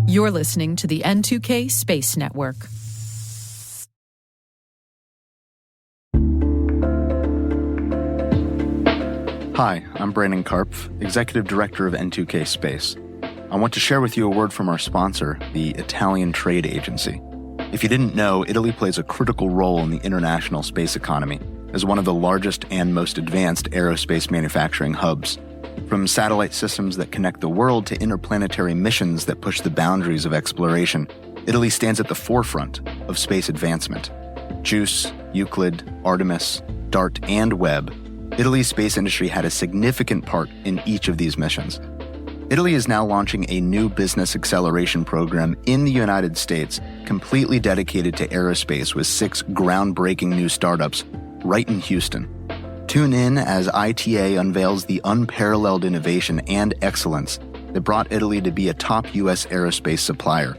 You're listening to the N2K Space Network. Hi, I'm Brandon Karpf, Executive Director of N2K Space. I want to share with you a word from our sponsor, the Italian Trade Agency. If you didn't know, Italy plays a critical role in the international space economy as one of the largest and most advanced aerospace manufacturing hubs. From satellite systems that connect the world to interplanetary missions that push the boundaries of exploration, Italy stands at the forefront of space advancement. JUICE, Euclid, Artemis, DART, and Webb, Italy's space industry had a significant part in each of these missions. Italy is now launching a new business acceleration program in the United States completely dedicated to aerospace with 6 groundbreaking new startups right in Houston. Tune in as ITA unveils the unparalleled innovation and excellence that brought Italy to be a top U.S. aerospace supplier.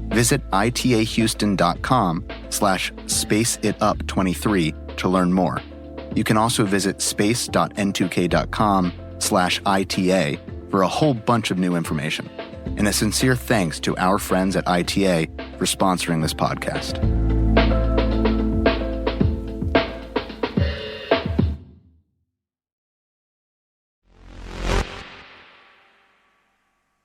Visit itahouston.com/spaceitup23 to learn more. You can also visit space.n2k.com/ITA for a whole bunch of new information. And a sincere thanks to our friends at ITA for sponsoring this podcast.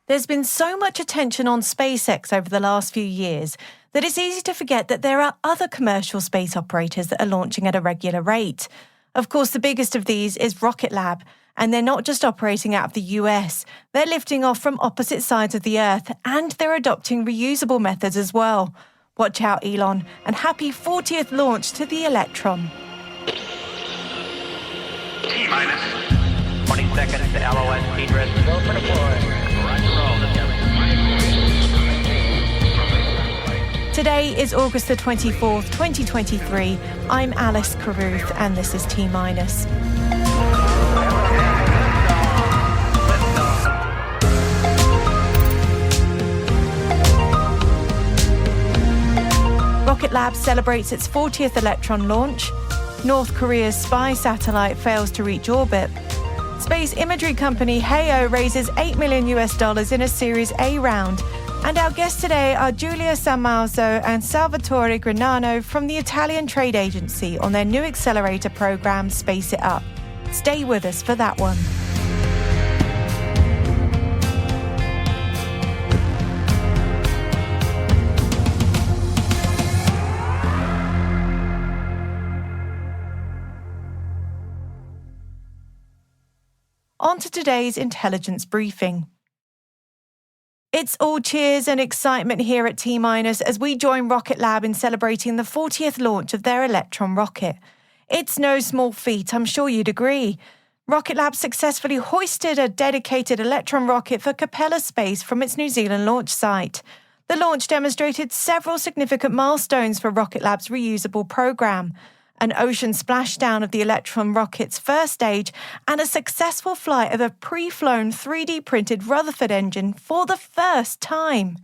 There's been so much attention on SpaceX over the last few years that it's easy to forget that there are other commercial space operators that are launching at a regular rate. Of course, the biggest of these is Rocket Lab, and they're not just operating out of the US. They're lifting off from opposite sides of the Earth, and they're adopting reusable methods as well. Watch out, Elon, and happy 40th launch to the Electron. T-minus 20 seconds to LOS speed rest. Go for deploy. Today is August the 24th, 2023. I'm Alice Carruth, and this is T-minus. Rocket Lab celebrates its 40th Electron launch. North Korea's spy satellite fails to reach orbit. Space imagery company Heyo raises $8 million in a Series A round. And our guests today are Giulia, Salmaso and Salvatore Grignano from the Italian Trade Agency on their new accelerator program, Space It Up. Stay with us for that one. On to today's intelligence briefing. It's all cheers and excitement here at T-minus as we join Rocket Lab in celebrating the 40th launch of their Electron rocket. It's no small feat, I'm sure you'd agree. Rocket Lab successfully hoisted a dedicated Electron rocket for Capella Space from its New Zealand launch site. The launch demonstrated several significant milestones for Rocket Lab's reusable program: an ocean splashdown of the Electron rocket's first stage, and a successful flight of a pre-flown 3D-printed Rutherford engine for the first time.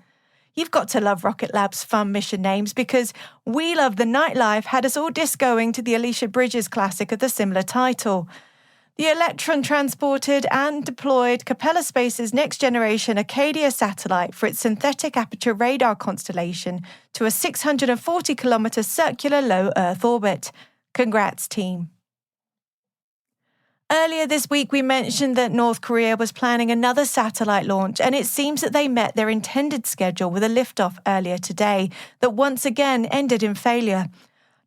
You've got to love Rocket Lab's fun mission names because We Love the Nightlife had us all discoing to the Alicia Bridges classic of the similar title. The Electron transported and deployed Capella Space's next-generation Acadia satellite for its synthetic aperture radar constellation to a 640-kilometre circular low Earth orbit. Congrats, team. Earlier this week, we mentioned that North Korea was planning another satellite launch, and it seems that they met their intended schedule with a liftoff earlier today that once again ended in failure.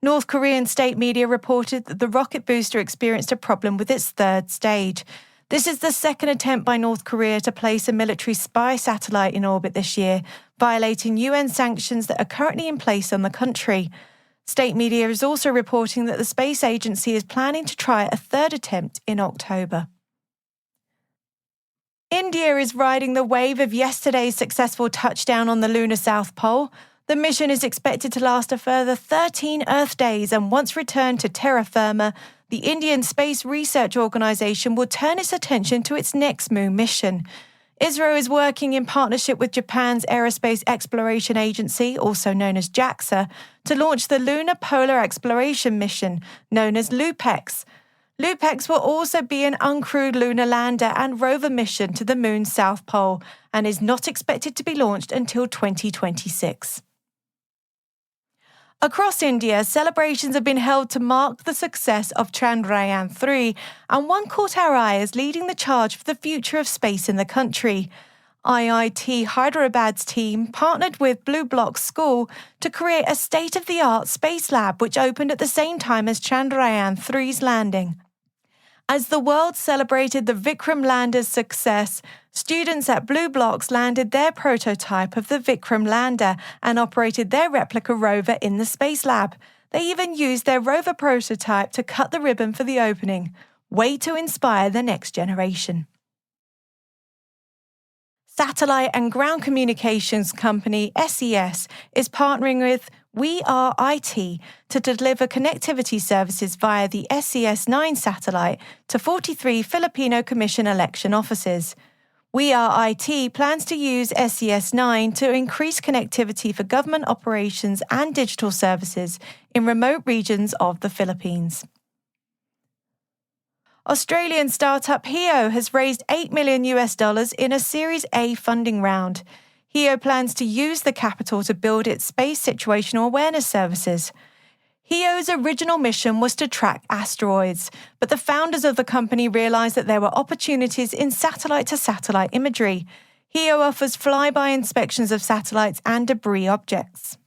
North Korean state media reported that the rocket booster experienced a problem with its third stage. This is the second attempt by North Korea to place a military spy satellite in orbit this year, violating UN sanctions that are currently in place on the country. State media is also reporting that the space agency is planning to try a third attempt in October. India is riding the wave of yesterday's successful touchdown on the lunar South Pole. The mission is expected to last a further 13 Earth days, and once returned to terra firma, the Indian Space Research Organisation will turn its attention to its next moon mission. ISRO is working in partnership with Japan's Aerospace Exploration Agency, also known as JAXA, to launch the Lunar Polar Exploration Mission, known as LUPEX. LUPEX will also be an uncrewed lunar lander and rover mission to the Moon's South Pole and is not expected to be launched until 2026. Across India, celebrations have been held to mark the success of Chandrayaan-3, and one caught our eye as leading the charge for the future of space in the country. IIT Hyderabad's team partnered with Blue Block School to create a state-of-the-art space lab which opened at the same time as Chandrayaan-3's landing. As the world celebrated the Vikram lander's success, students at Blue Blocks landed their prototype of the Vikram lander and operated their replica rover in the space lab. They even used their rover prototype to cut the ribbon for the opening. Way to inspire the next generation. Satellite and ground communications company SES is partnering with We Are IT to deliver connectivity services via the SES-9 satellite to 43 Filipino Commission election offices. We Are IT plans to use SES-9 to increase connectivity for government operations and digital services in remote regions of the Philippines. Australian startup HEO has raised $8 million in a Series A funding round. HEO plans to use the capital to build its space situational awareness services. HEO's original mission was to track asteroids, but the founders of the company realized that there were opportunities in satellite-to-satellite imagery. HEO offers flyby inspections of satellites and debris objects.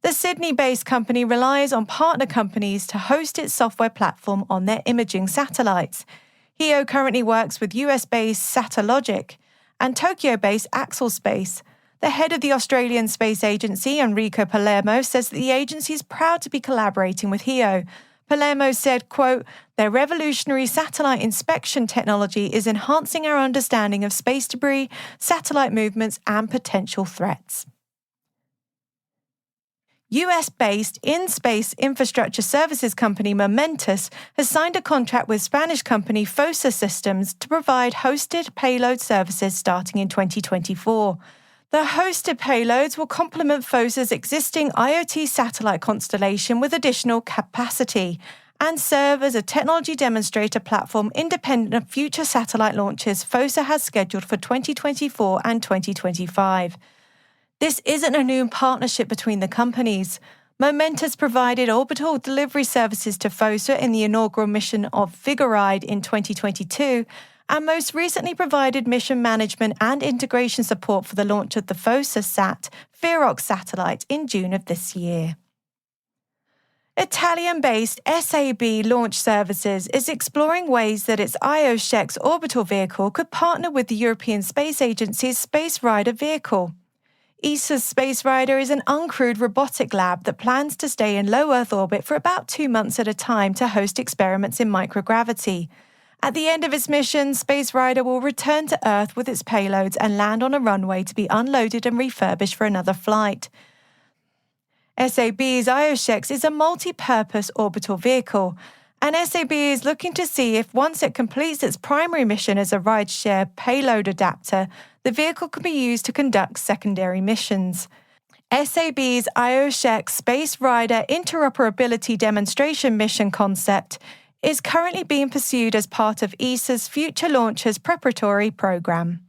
The Sydney-based company relies on partner companies to host its software platform on their imaging satellites. HEO currently works with US-based Satellogic and Tokyo-based Axel Space. The head of the Australian Space Agency, Enrico Palermo, says that the agency is proud to be collaborating with HEO. Palermo said, quote, "Their revolutionary satellite inspection technology is enhancing our understanding of space debris, satellite movements, and potential threats." US-based in-space infrastructure services company Momentus has signed a contract with Spanish company Fossa Systems to provide hosted payload services starting in 2024. The hosted payloads will complement Fossa's existing IoT satellite constellation with additional capacity and serve as a technology demonstrator platform independent of future satellite launches Fossa has scheduled for 2024 and 2025. This isn't a new partnership between the companies. Momentus provided orbital delivery services to Fossa in the inaugural mission of Vigoride in 2022, and most recently provided mission management and integration support for the launch of the Fossa-Sat Ferox satellite in June of this year. Italian-based SAB Launch Services is exploring ways that its IOSHEX orbital vehicle could partner with the European Space Agency's Space Rider vehicle. ESA's Space Rider is an uncrewed robotic lab that plans to stay in low Earth orbit for about 2 months at a time to host experiments in microgravity. At the end of its mission, Space Rider will return to Earth with its payloads and land on a runway to be unloaded and refurbished for another flight. SAB's IOSHEX is a multi-purpose orbital vehicle, and SAB is looking to see if once it completes its primary mission as a rideshare payload adapter, the vehicle can be used to conduct secondary missions. SAB's IOSHEX Space Rider interoperability demonstration mission concept is currently being pursued as part of ESA's Future Launches Preparatory Program.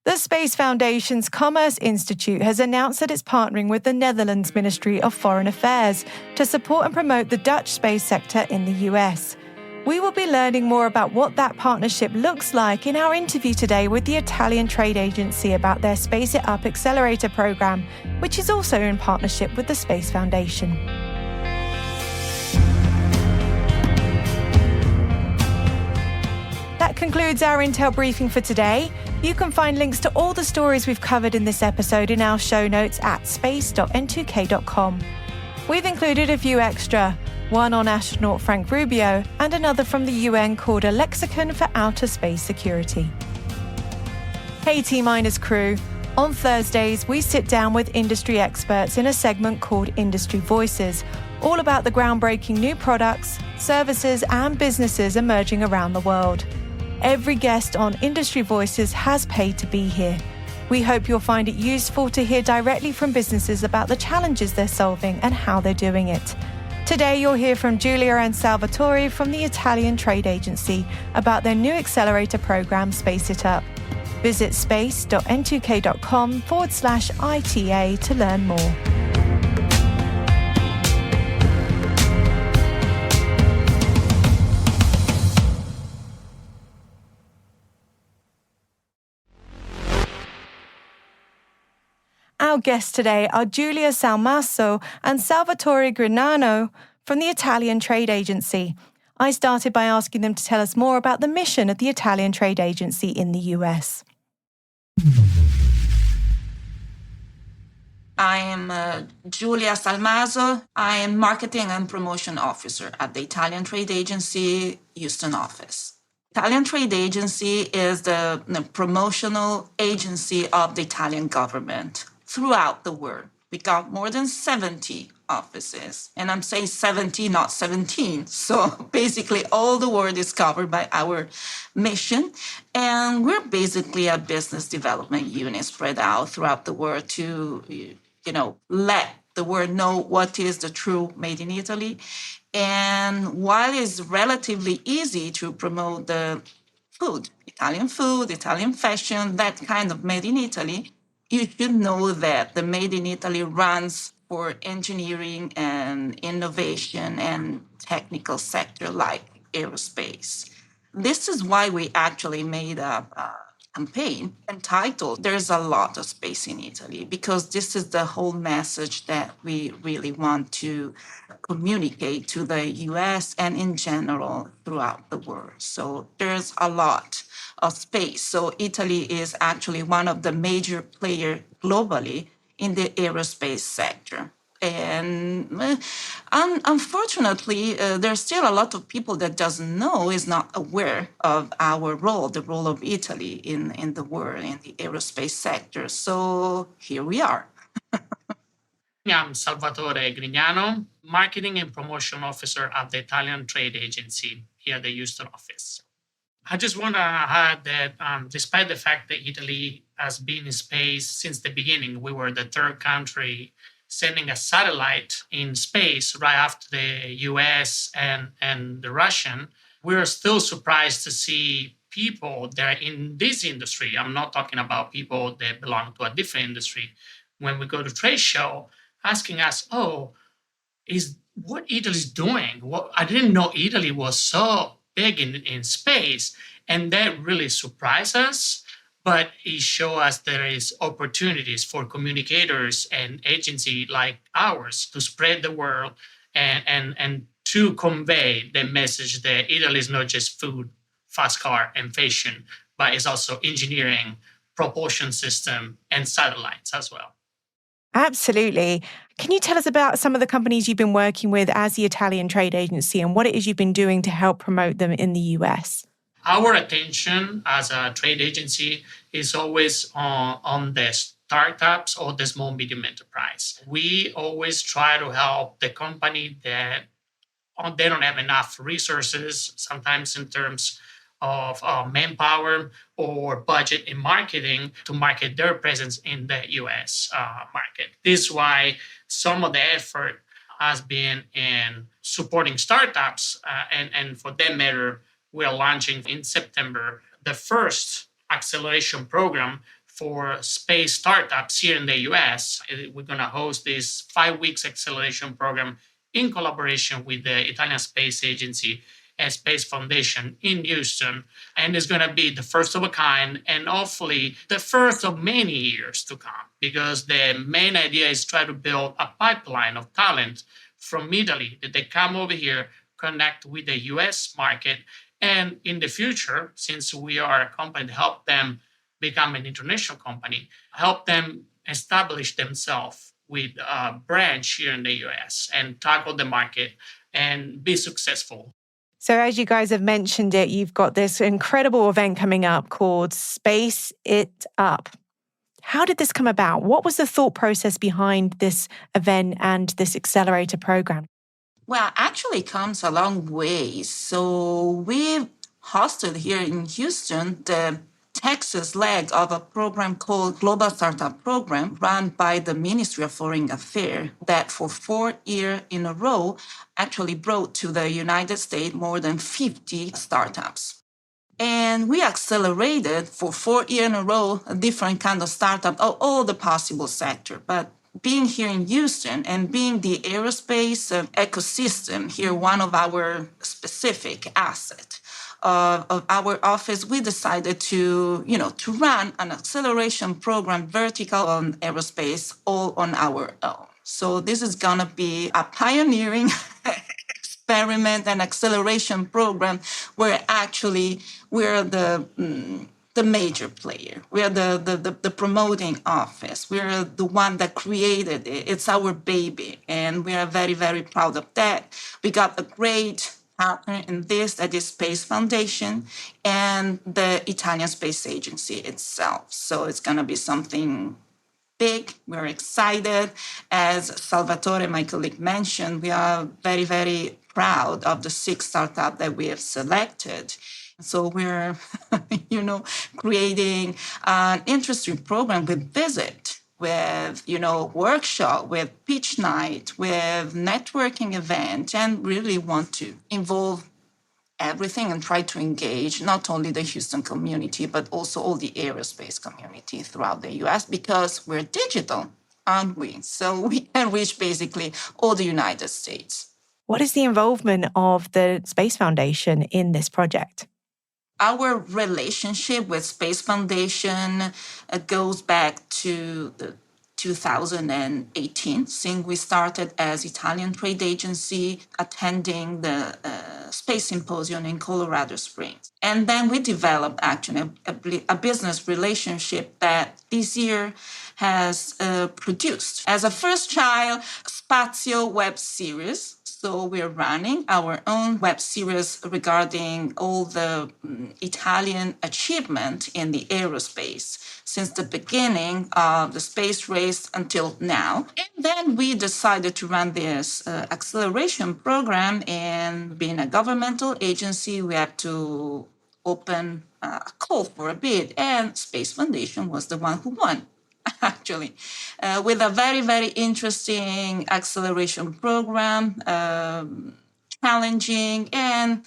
The Space Foundation's Commerce Institute has announced that it's partnering with the Netherlands Ministry of Foreign Affairs to support and promote the Dutch space sector in the US. We will be learning more about what that partnership looks like in our interview today with the Italian Trade Agency about their Space It Up accelerator program, which is also in partnership with the Space Foundation. That concludes our Intel briefing for today. You can find links to all the stories we've covered in this episode in our show notes at space.n2k.com. We've included a few extra, one on astronaut Frank Rubio and another from the UN called A Lexicon for Outer Space Security. Hey T-Minus crew, on Thursdays we sit down with industry experts in a segment called Industry Voices, all about the groundbreaking new products, services and businesses emerging around the world. Every guest on Industry Voices has paid to be here. We hope you'll find it useful to hear directly from businesses about the challenges they're solving and how they're doing it. Today you'll hear from Giulia and Salvatore from the Italian Trade Agency about their new accelerator program, Space It Up. Visit space.n2k.com/ITA to learn more. Our guests today are Giulia Salmaso and Salvatore Grignano from the Italian Trade Agency. I started by asking them to tell us more about the mission of the Italian Trade Agency in the US. I am Giulia Salmaso. I am Marketing and Promotion Officer at the Italian Trade Agency Houston office. Italian Trade Agency is the promotional agency of the Italian government throughout the world. We got more than 70 offices, and I'm saying 70, not 17. So basically all the world is covered by our mission. And we're basically a business development unit spread out throughout the world to, let the world know what is the true Made in Italy. And while it's relatively easy to promote the food, Italian fashion, that kind of Made in Italy, you should know that the Made in Italy runs for engineering and innovation and technical sector like aerospace. This is why we actually made a campaign entitled There's a Lot of Space in Italy, because this is the whole message that we really want to communicate to the US and in general throughout the world. So there's a lot of space. So Italy is actually one of the major players globally in the aerospace sector. And unfortunately, there's still a lot of people that doesn't know, is not aware of our role, the role of Italy in the world, in the aerospace sector. So here we are. I'm Salvatore Grignano, Marketing and Promotion Officer at the Italian Trade Agency here at the Houston office. I just want to add that despite the fact that Italy has been in space since the beginning, we were the third country sending a satellite in space right after the US and the Russian. We're still surprised to see people that are in this industry. I'm not talking about people that belong to a different industry. When we go to trade show, asking us, is what Italy's doing? I didn't know Italy was so big in space. And that really surprised us. But it showed us there is opportunities for communicators and agency like ours to spread the word and to convey the message that Italy is not just food, fast car, and fashion, but it's also engineering, propulsion system, and satellites as well. Absolutely. Can you tell us about some of the companies you've been working with as the Italian Trade Agency and what it is you've been doing to help promote them in the US? Our attention as a trade agency is always on the startups or the small medium enterprise. We always try to help the company that they don't have enough resources, sometimes in terms of manpower or budget in marketing to market their presence in the US market. This is why some of the effort has been in supporting startups and for that matter, we are launching in September the first acceleration program for space startups here in the US. We're going to host this 5 weeks acceleration program in collaboration with the Italian Space Agency and Space Foundation in Houston. And it's going to be the first of a kind and hopefully the first of many years to come, because the main idea is try to build a pipeline of talent from Italy that they come over here, connect with the US market. And in the future, since we are a company to help them become an international company, help them establish themselves with a branch here in the US and tackle the market and be successful. So as you guys have mentioned it, you've got this incredible event coming up called Space It Up. How did this come about? What was the thought process behind this event and this accelerator program? Well, actually it comes a long way. So we hosted here in Houston the Texas leg of a program called Global Startup Program run by the Ministry of Foreign Affairs that for 4 years in a row actually brought to the United States more than 50 startups. And we accelerated for 4 years in a row a different kind of startup of all the possible sector. But being here in Houston and being the aerospace ecosystem here, one of our specific assets of our office, we decided to run an acceleration program vertical on aerospace all on our own. So this is going to be a pioneering experiment and acceleration program where actually we're the major player. We're the promoting office. We're the one that created it. It's our baby, and we are very, very proud of that. We got a great partner in this, that is Space Foundation and the Italian Space Agency itself. So it's going to be something big. We're excited. As Salvatore, my colleague, mentioned, we are very, very proud of the 6 startups that we have selected. So we're, creating an interesting program with visit, with, workshop, with pitch night, with networking event, and really want to involve everything and try to engage not only the Houston community, but also all the aerospace community throughout the US, because we're digital, aren't we? So we can reach basically all the United States. What is the involvement of the Space Foundation in this project? Our relationship with Space Foundation goes back to the 2018, since we started as Italian trade agency attending the Space Symposium in Colorado Springs. And then we developed actually a business relationship that this year has produced as a first child Spazio web series. So we're running our own web series regarding all the Italian achievement in the aerospace since the beginning of the space race until now. And then we decided to run this acceleration program, and being a governmental agency, we have to open a call for a bid, and Space Foundation was the one who won. Actually, with a very, very interesting acceleration program, challenging, and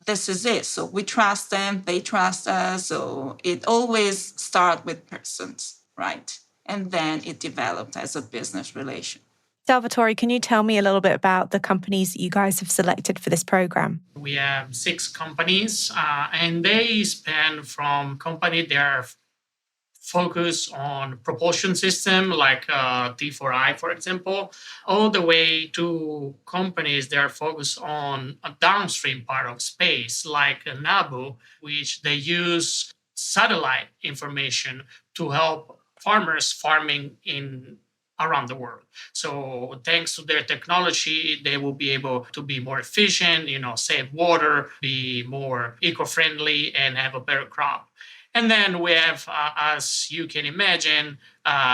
this is it. So we trust them, they trust us. So it always starts with persons, right? And then it developed as a business relation. Salvatore, can you tell me a little bit about the companies that you guys have selected for this program? We have 6 companies, and they span from companies that are focus on propulsion system like T4I, for example, all the way to companies that are focused on a downstream part of space like NABU, which they use satellite information to help farmers farming around the world. So thanks to their technology, they will be able to be more efficient, save water, be more eco-friendly, and have a better crop. And then we have, as you can imagine,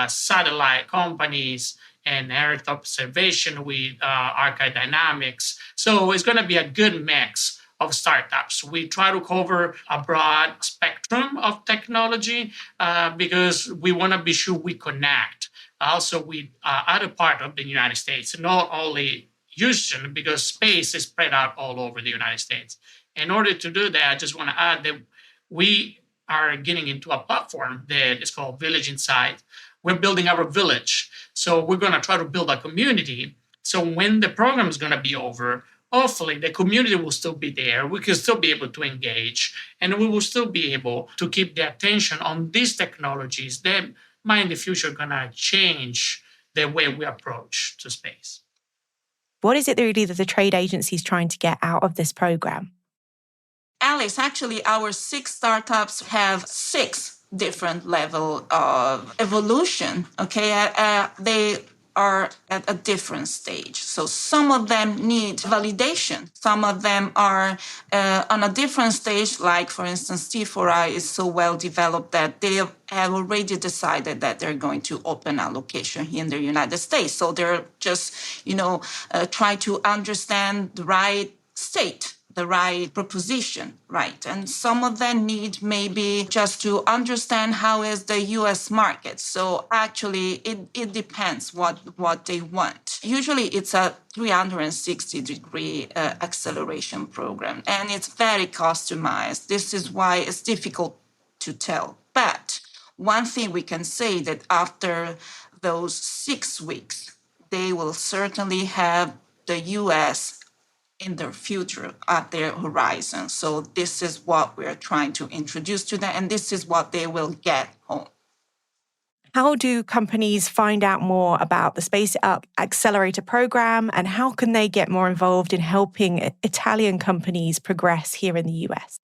satellite companies and Earth observation with Archive Dynamics. So it's going to be a good mix of startups. We try to cover a broad spectrum of technology because we want to be sure we connect also with other part of the United States, not only Houston, because space is spread out all over the United States. In order to do that, I just want to add that we are getting into a platform that is called Village Inside. We're building our village. So we're going to try to build a community. So when the program is going to be over, hopefully the community will still be there. We can still be able to engage, and we will still be able to keep the attention on these technologies that might in the future going to change the way we approach to space. What is it really that the trade agency is trying to get out of this program? Alice, actually, our 6 startups have 6 different levels of evolution, okay? They are at a different stage. So some of them need validation. Some of them are on a different stage, like, for instance, T4I is so well developed that they have already decided that they're going to open a location here in the United States. So they're just, trying to understand the right state the right proposition, right? And some of them need maybe just to understand how is the US market. So actually it depends what they want. Usually it's a 360-degree acceleration program, and it's very customized. This is why it's difficult to tell. But one thing we can say that after those 6 weeks, they will certainly have the US in their future at their horizon. So this is what we're trying to introduce to them, and this is what they will get home. How do companies find out more about the Space Up Accelerator program, and how can they get more involved in helping Italian companies progress here in the US?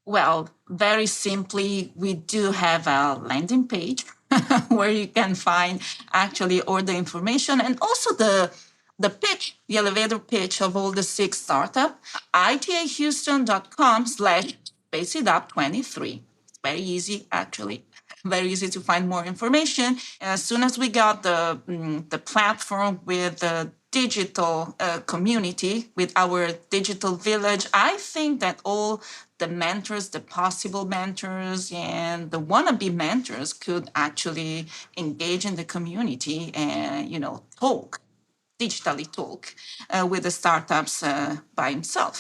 Well, very simply, we do have a landing page where you can find actually all the information and also the pitch, the elevator pitch of all the 6 startups, itahouston.com/spaceitup23. It's very easy, actually. Very easy to find more information. As soon as we got the platform with the digital community, with our digital village, I think that all the mentors, the possible mentors, and the wannabe mentors could actually engage in the community and, digitally talk with the startups by himself.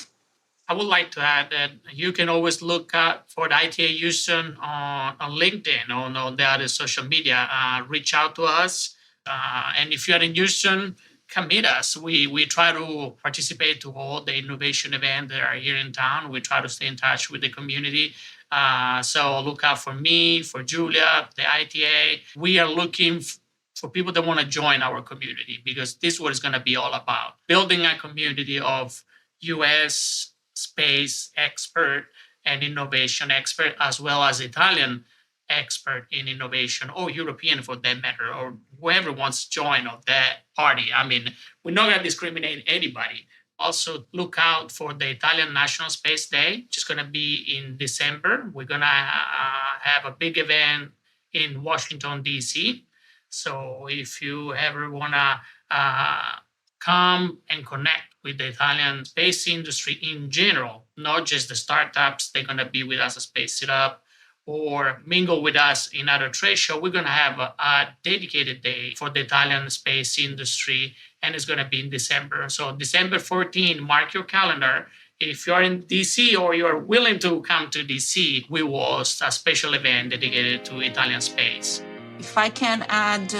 I would like to add that you can always look out for the ITA Houston on LinkedIn or on the other social media. Reach out to us. And if you're in Houston, come meet us. We try to participate to all the innovation events that are here in town. We try to stay in touch with the community. So look out for me, for Giulia, the ITA. We are looking for people that want to join our community, because this is what it's going to be all about. Building a community of US space expert and innovation expert, as well as Italian expert in innovation, or European for that matter, or whoever wants to join of that party. I mean, we're not going to discriminate anybody. Also, look out for the Italian National Space Day, which is going to be in December. We're going to have a big event in Washington, D.C. So if you ever want to come and connect with the Italian space industry in general, not just the startups, they're going to be with us at Space It Up, or mingle with us in other trade show. We're going to have a dedicated day for the Italian space industry, and it's going to be in December. So December 14, mark your calendar. If you're in DC or you're willing to come to DC, we will host a special event dedicated to Italian space. If I can add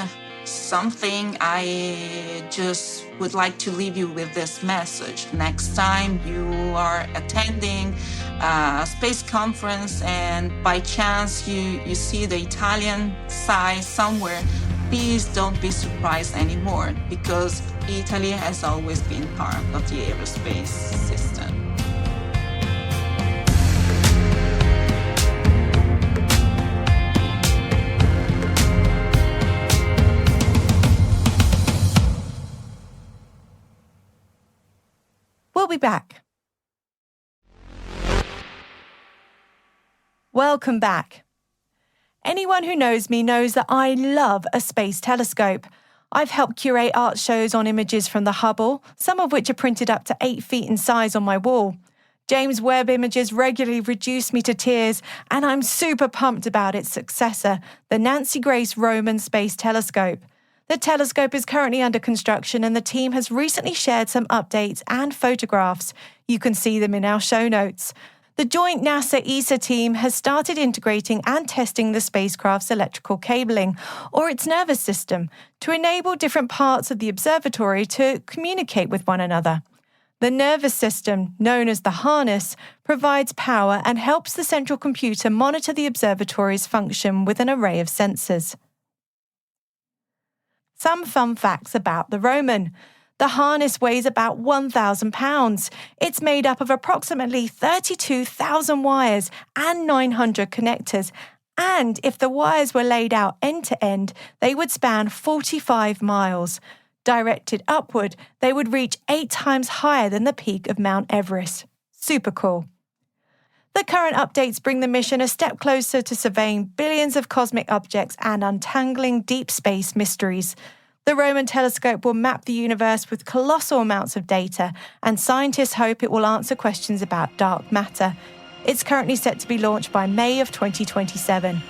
something, I just would like to leave you with this message. Next time you are attending a space conference and by chance you see the Italian sign somewhere, please don't be surprised anymore, because Italy has always been part of the aerospace system. We'll be back. Welcome back. Anyone who knows me knows that I love a space telescope. I've helped curate art shows on images from the Hubble, some of which are printed up to 8 feet in size on my wall. James Webb images regularly reduce me to tears, and I'm super pumped about its successor, the Nancy Grace Roman Space Telescope. The telescope is currently under construction, and the team has recently shared some updates and photographs. You can see them in our show notes. The joint NASA-ESA team has started integrating and testing the spacecraft's electrical cabling, or its nervous system, to enable different parts of the observatory to communicate with one another. The nervous system, known as the harness, provides power and helps the central computer monitor the observatory's function with an array of sensors. Some fun facts about the Roman. The harness weighs about 1,000 pounds. It's made up of approximately 32,000 wires and 900 connectors. And if the wires were laid out end to end, they would span 45 miles. Directed upward, they would reach 8 times higher than the peak of Mount Everest. Super cool. The current updates bring the mission a step closer to surveying billions of cosmic objects and untangling deep space mysteries. The Roman telescope will map the universe with colossal amounts of data, and scientists hope it will answer questions about dark matter. It's currently set to be launched by May of 2027.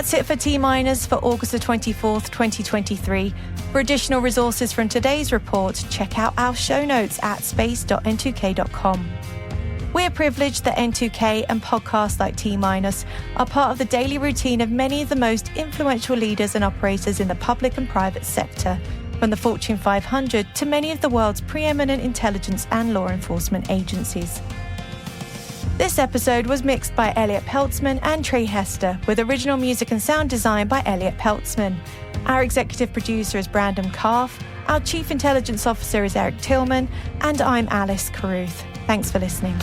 That's it for T-Minus for August the 24th, 2023. For additional resources from today's report, check out our show notes at space.n2k.com. We're privileged that N2K and podcasts like T-Minus are part of the daily routine of many of the most influential leaders and operators in the public and private sector, from the Fortune 500 to many of the world's preeminent intelligence and law enforcement agencies. This episode was mixed by Elliot Peltzman and Trey Hester, with original music and sound design by Elliot Peltzman. Our executive producer is Brandon Karff, our chief intelligence officer is Eric Tillman, and I'm Alice Carruth. Thanks for listening.